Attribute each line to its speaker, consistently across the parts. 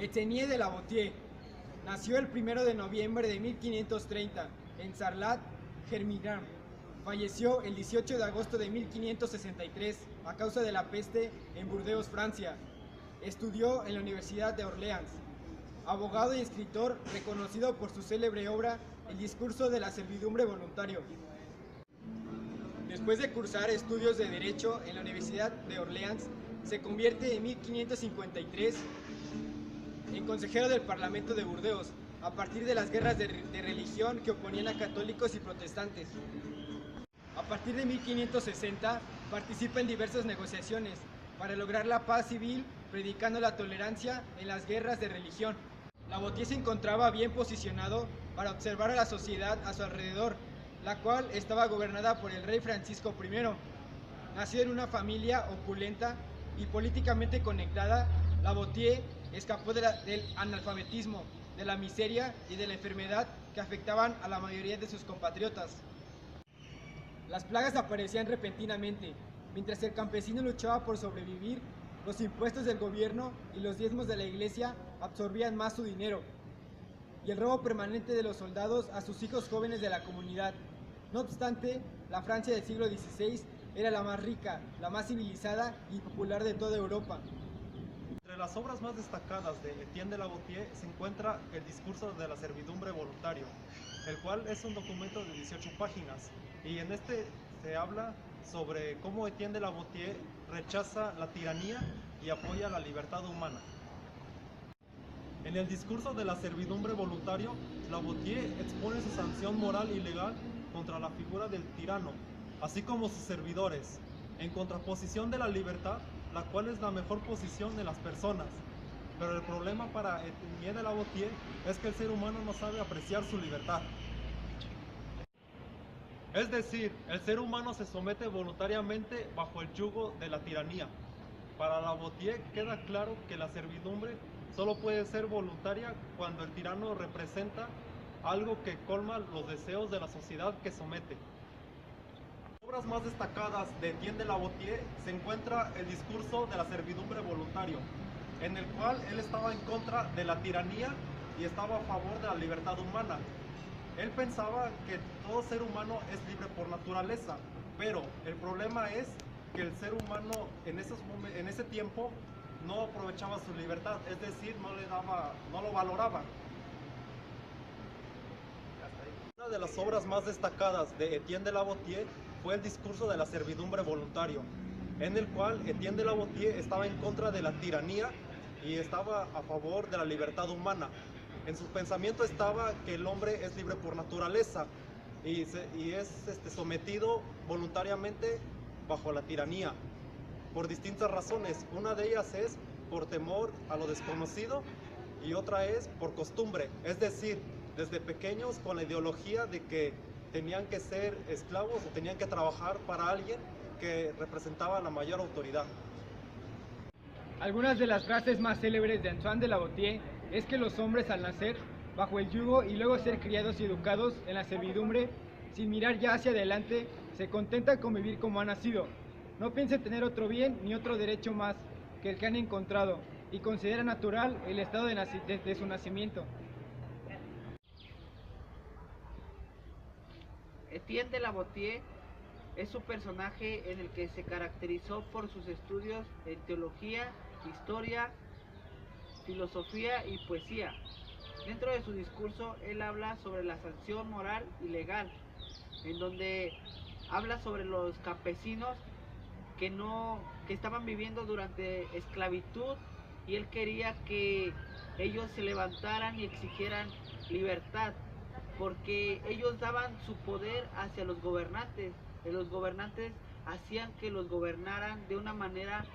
Speaker 1: Étienne de la Boëtie nació el 1 de noviembre de 1530 en Sarlat-Germiran. Falleció el 18 de agosto de 1563 a causa de la peste en Burdeos, Francia. Estudió en la Universidad de Orleans. Abogado y escritor reconocido por su célebre obra El discurso de la servidumbre voluntario. Después de cursar estudios de Derecho en la Universidad de Orleans, se convierte en 1553 en consejero del Parlamento de Burdeos, a partir de las guerras de religión que oponían a católicos y protestantes. A partir de 1560 participa en diversas negociaciones para lograr la paz civil, predicando la tolerancia en las guerras de religión. La Boëtie se encontraba bien posicionado para observar a la sociedad a su alrededor, la cual estaba gobernada por el rey Francisco I. Nacido en una familia opulenta y políticamente conectada, la Boëtie escapó del analfabetismo, de la miseria y de la enfermedad que afectaban a la mayoría de sus compatriotas. Las plagas aparecían repentinamente. Mientras el campesino luchaba por sobrevivir, los impuestos del gobierno y los diezmos de la iglesia absorbían más su dinero, y el robo permanente de los soldados a sus hijos jóvenes de la comunidad. No obstante, la Francia del siglo XVI era la más rica, la más civilizada y popular de toda Europa.
Speaker 2: Entre las obras más destacadas de Étienne de la Boëtie se encuentra El discurso de la servidumbre voluntario, el cual es un documento de 18 páginas, y en este se habla sobre cómo Étienne de la Boëtie rechaza la tiranía y apoya la libertad humana. En el discurso de la servidumbre voluntario, la Boëtie expone su sanción moral y legal contra la figura del tirano, así como sus servidores, en contraposición de la libertad, la cual es la mejor posición de las personas. Pero el problema para Étienne de la Boëtie es que el ser humano no sabe apreciar su libertad. Es decir, el ser humano se somete voluntariamente bajo el yugo de la tiranía. Para la Boëtie queda claro que la servidumbre solo puede ser voluntaria cuando el tirano representa algo que colma los deseos de la sociedad que somete. Las obras más destacadas de Étienne de la Boëtie se encuentra El discurso de la servidumbre voluntario, en el cual él estaba en contra de la tiranía y estaba a favor de la libertad humana. Él pensaba que todo ser humano es libre por naturaleza, pero el problema es que el ser humano en ese tiempo no aprovechaba su libertad, es decir, no lo valoraba. Una de las obras más destacadas de Étienne de la Boëtie fue El discurso de la servidumbre voluntario, en el cual Étienne de la Boëtie estaba en contra de la tiranía y estaba a favor de la libertad humana. En su pensamiento estaba que el hombre es libre por naturaleza y es sometido voluntariamente bajo la tiranía, por distintas razones. Una de ellas es por temor a lo desconocido y otra es por costumbre, es decir, desde pequeños con la ideología de que tenían que ser esclavos o tenían que trabajar para alguien que representaba la mayor autoridad.
Speaker 1: Algunas de las frases más célebres de Antoine de la Boëtie es que los hombres al nacer bajo el yugo y luego ser criados y educados en la servidumbre, sin mirar ya hacia adelante, se contentan con vivir como han nacido. No piensan tener otro bien ni otro derecho más que el que han encontrado, y considera natural el estado de su nacimiento.
Speaker 3: Étienne de la Boëtie es un personaje en el que se caracterizó por sus estudios en teología, historia, filosofía y poesía. Dentro de su discurso, él habla sobre la sanción moral y legal, en donde habla sobre los campesinos que estaban viviendo durante esclavitud, y él quería que ellos se levantaran y exigieran libertad, porque ellos daban su poder hacia los gobernantes, y los gobernantes hacían que los gobernaran de una manera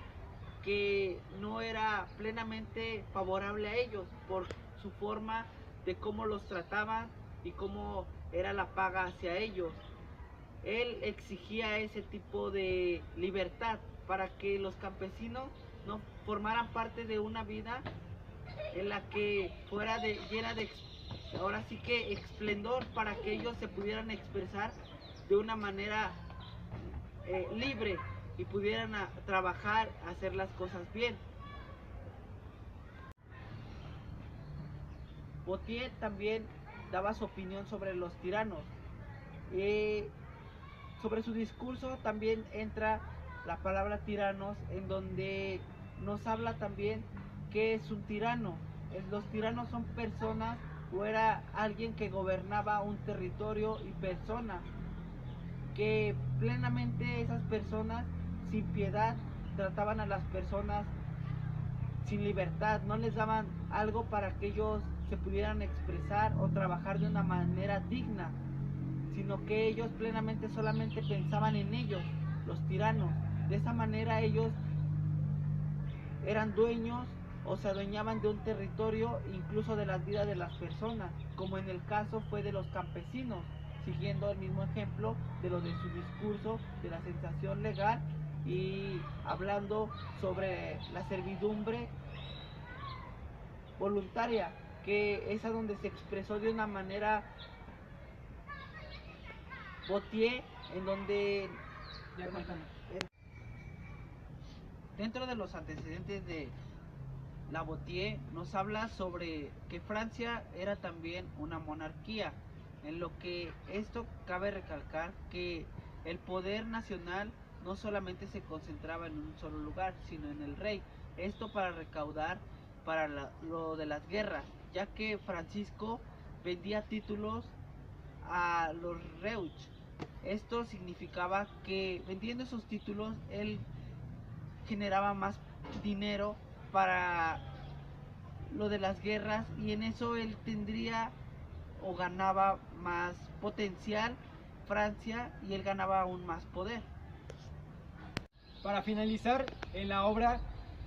Speaker 3: que no era plenamente favorable a ellos por su forma de cómo los trataban y cómo era la paga hacia ellos. Él exigía ese tipo de libertad para que los campesinos no formaran parte de una vida en la que fuera llena de, ahora sí que, esplendor, para que ellos se pudieran expresar de una manera libre y pudieran trabajar, hacer las cosas bien. Vauthier también daba su opinión sobre los tiranos. Sobre su discurso también entra la palabra tiranos, en donde nos habla también qué es un tirano. Los tiranos son personas, o era alguien que gobernaba un territorio y personas, que plenamente esas personas sin piedad trataban a las personas sin libertad, no les daban algo para que ellos se pudieran expresar o trabajar de una manera digna, sino que ellos plenamente solamente pensaban en ellos, los tiranos. De esa manera ellos eran dueños o se adueñaban de un territorio, incluso de las vidas de las personas, como en el caso fue de los campesinos, siguiendo el mismo ejemplo de lo de su discurso de la sensación legal y hablando sobre la servidumbre voluntaria, que es a donde se expresó de una manera Vauthier, en donde dentro de los antecedentes de la Vauthier nos habla sobre que Francia era también una monarquía, en lo que esto cabe recalcar que el poder nacional no solamente se concentraba en un solo lugar, sino en el rey, esto para recaudar para lo de las guerras, ya que Francisco vendía títulos a los reuch. Esto significaba que vendiendo esos títulos él generaba más dinero para lo de las guerras, y en eso él tendría o ganaba más potencial Francia, y él ganaba aún más poder.
Speaker 1: Para finalizar, en la obra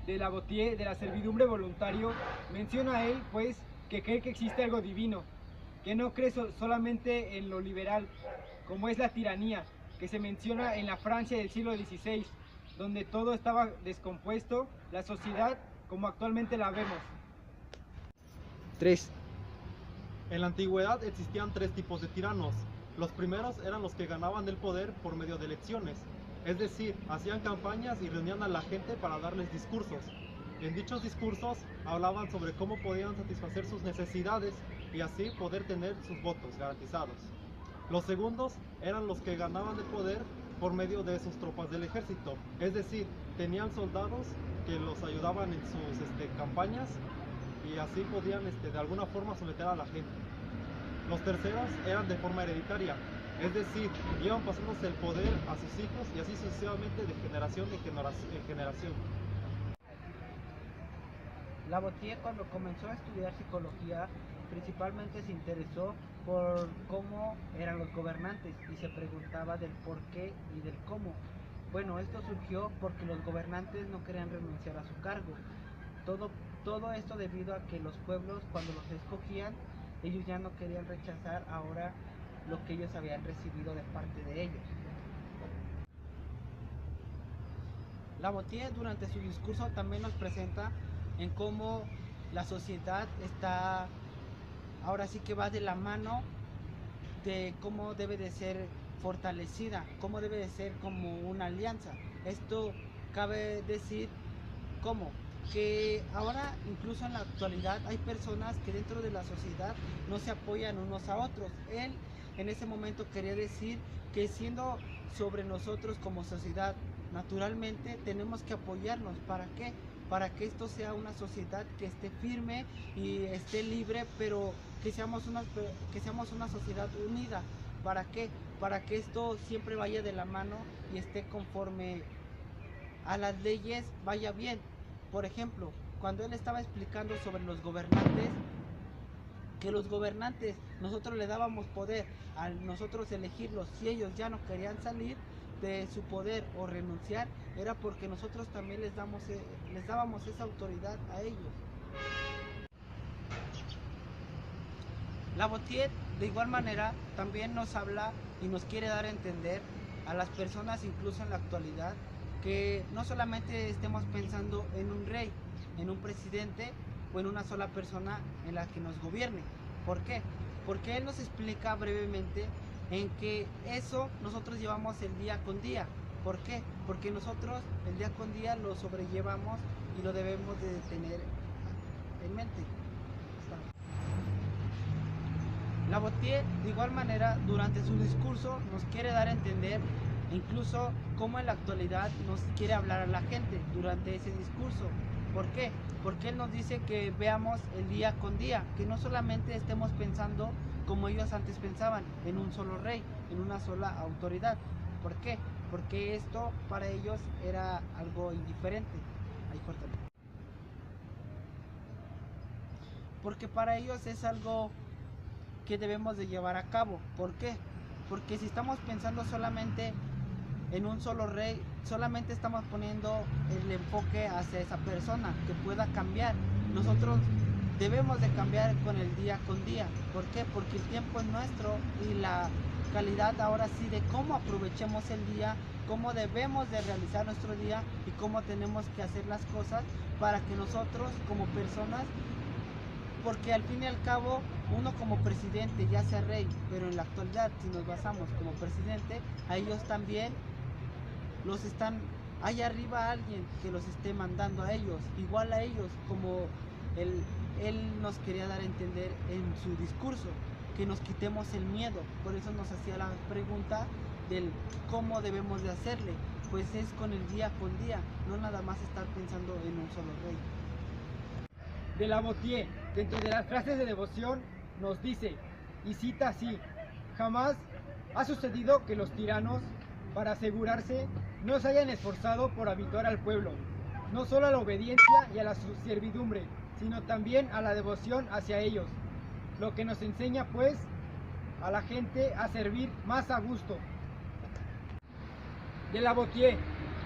Speaker 1: de la Vauthier de la servidumbre voluntario, menciona él pues que cree que existe algo divino, que no cree solamente en lo liberal, como es la tiranía, que se menciona en la Francia del siglo XVI, donde todo estaba descompuesto, la sociedad como actualmente la vemos. 3.
Speaker 2: En la antigüedad existían tres tipos de tiranos. Los primeros eran los que ganaban el poder por medio de elecciones, es decir, hacían campañas y reunían a la gente para darles discursos. En dichos discursos hablaban sobre cómo podían satisfacer sus necesidades y así poder tener sus votos garantizados. Los segundos eran los que ganaban el poder por medio de sus tropas del ejército, es decir, tenían soldados que los ayudaban en sus campañas, y así podían de alguna forma someter a la gente. Los terceros eran de forma hereditaria, es decir, iban pasándose el poder a sus hijos y así sucesivamente de generación en generación.
Speaker 3: La Vauthier, cuando comenzó a estudiar psicología, principalmente se interesó por cómo eran los gobernantes y se preguntaba del por qué y del cómo. Bueno, esto surgió porque los gobernantes no querían renunciar a su cargo. Todo esto debido a que los pueblos, cuando los escogían, ellos ya no querían rechazar ahora lo que ellos habían recibido de parte de ellos. La Vauthier durante su discurso también nos presenta en cómo la sociedad está, ahora sí que va de la mano de cómo debe de ser fortalecida, cómo debe de ser como una alianza. Esto cabe decir cómo, que ahora incluso en la actualidad hay personas que dentro de la sociedad no se apoyan unos a otros. Él en ese momento quería decir que siendo sobre nosotros como sociedad, naturalmente tenemos que apoyarnos. ¿Para qué? Para que esto sea una sociedad que esté firme y esté libre, pero que seamos una sociedad unida. ¿Para qué? Para que esto siempre vaya de la mano y esté conforme a las leyes, vaya bien. Por ejemplo, cuando él estaba explicando sobre los gobernantes, que los gobernantes nosotros le dábamos poder a nosotros elegirlos, si ellos ya no querían salir de su poder o renunciar, era porque nosotros también les dábamos esa autoridad a ellos. La Vauthier de igual manera también nos habla y nos quiere dar a entender a las personas, incluso en la actualidad, que no solamente estemos pensando en un rey, en un presidente o en una sola persona en la que nos gobierne. ¿Por qué? Porque él nos explica brevemente en que eso nosotros llevamos el día con día. ¿Por qué? Porque nosotros el día con día lo sobrellevamos y lo debemos de tener en mente. Lavoisier, de igual manera, durante su discurso nos quiere dar a entender, incluso cómo en la actualidad nos quiere hablar a la gente durante ese discurso. ¿Por qué? Porque él nos dice que veamos el día con día, que no solamente estemos pensando como ellos antes pensaban, en un solo rey, en una sola autoridad. ¿Por qué? Porque esto para ellos era algo indiferente. Ahí córtale. Porque para ellos es algo que debemos de llevar a cabo. ¿Por qué? Porque si estamos pensando solamente en un solo rey, solamente estamos poniendo el enfoque hacia esa persona que pueda cambiar. Nosotros debemos de cambiar con el día con día. ¿Por qué? Porque el tiempo es nuestro y la calidad ahora sí de cómo aprovechemos el día, cómo debemos de realizar nuestro día y cómo tenemos que hacer las cosas para que nosotros como personas, porque al fin y al cabo uno como presidente, ya sea rey, pero en la actualidad si nos basamos como presidente, a ellos también los están, hay arriba alguien que los esté mandando a ellos, igual a ellos, como él nos quería dar a entender en su discurso, que nos quitemos el miedo. Por eso nos hacía la pregunta del cómo debemos de hacerle, pues es con el día con día, no nada más estar pensando en un solo rey.
Speaker 1: De Lavoisier, dentro de las frases de devoción, nos dice, y cita así: jamás ha sucedido que los tiranos, para asegurarse, no se hayan esforzado por habituar al pueblo, no solo a la obediencia y a la servidumbre, sino también a la devoción hacia ellos, lo que nos enseña pues a la gente a servir más a gusto. De Lavoisier,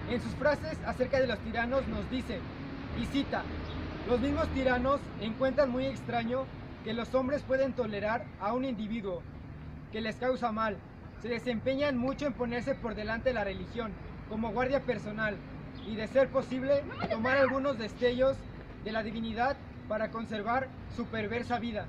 Speaker 1: en sus frases acerca de los tiranos nos dice, y cita, los mismos tiranos encuentran muy extraño que los hombres pueden tolerar a un individuo que les causa mal, se desempeñan mucho en ponerse por delante de la religión como guardia personal y, de ser posible, tomar algunos destellos de la divinidad para conservar su perversa vida.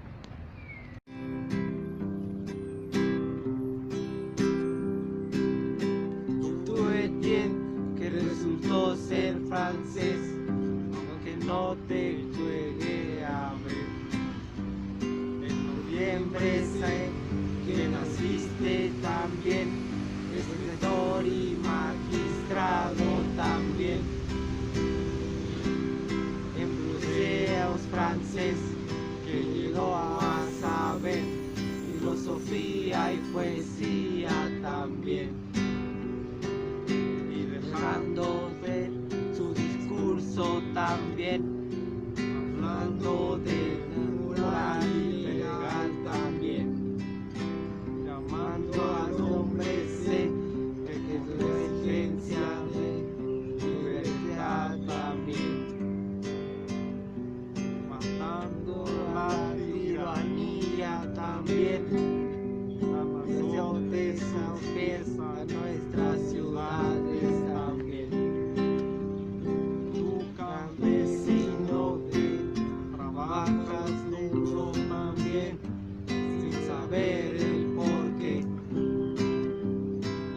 Speaker 4: Tú Etienne, que resultó ser francés, aunque no te llegué a ver. En noviembre sé que naciste también, escritor y magistrado también. En Bruselas francés, que llegó a saber filosofía y poesía también. Y dejando ver su discurso también, hablando de moral y legal también, llamando al hombre sé que es la exigencia de libertad también, matando la tiranía también, la nación de San Pedro a nuestras ciudades también. Tu campesino que trabajas duro también, sin saber el porqué,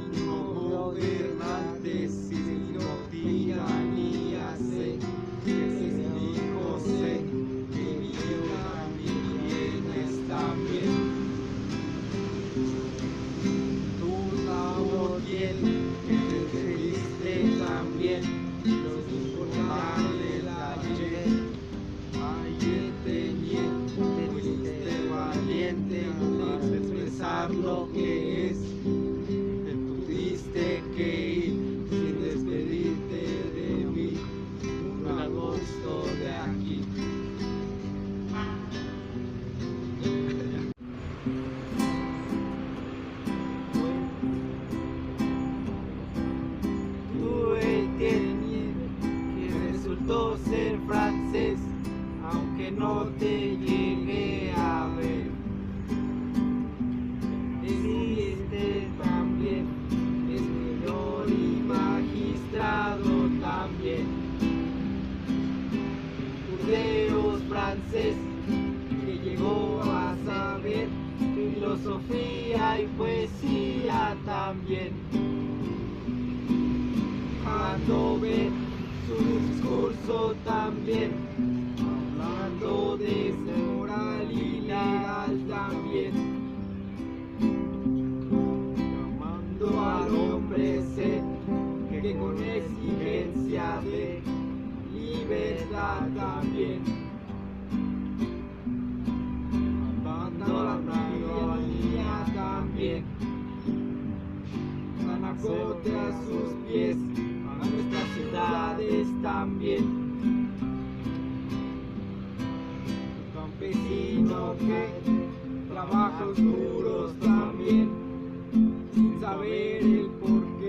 Speaker 4: y no gobernantes sino tiranía sé, que es hijo sé, que vivió también vienes también. Tu Lavoisier, que te creíste también, los importantes ayer, ayer teniente, fuiste valiente para expresar lo que es, te tuviste que ir sin despedirte de mí, un agosto de aquí. Tú Etienne, que resultó ser francés, aunque no te llegué a ver. Existe también, escritor y magistrado también. Burdeos francés, que llegó a saber filosofía y poesía también. Dejando ver su discurso también, hablando de moral y legal también, también. Matando la tiranía también. Guanajuato a sus pies, a nuestras ciudades también. El campesino que trabaja duros también, sin saber el porqué.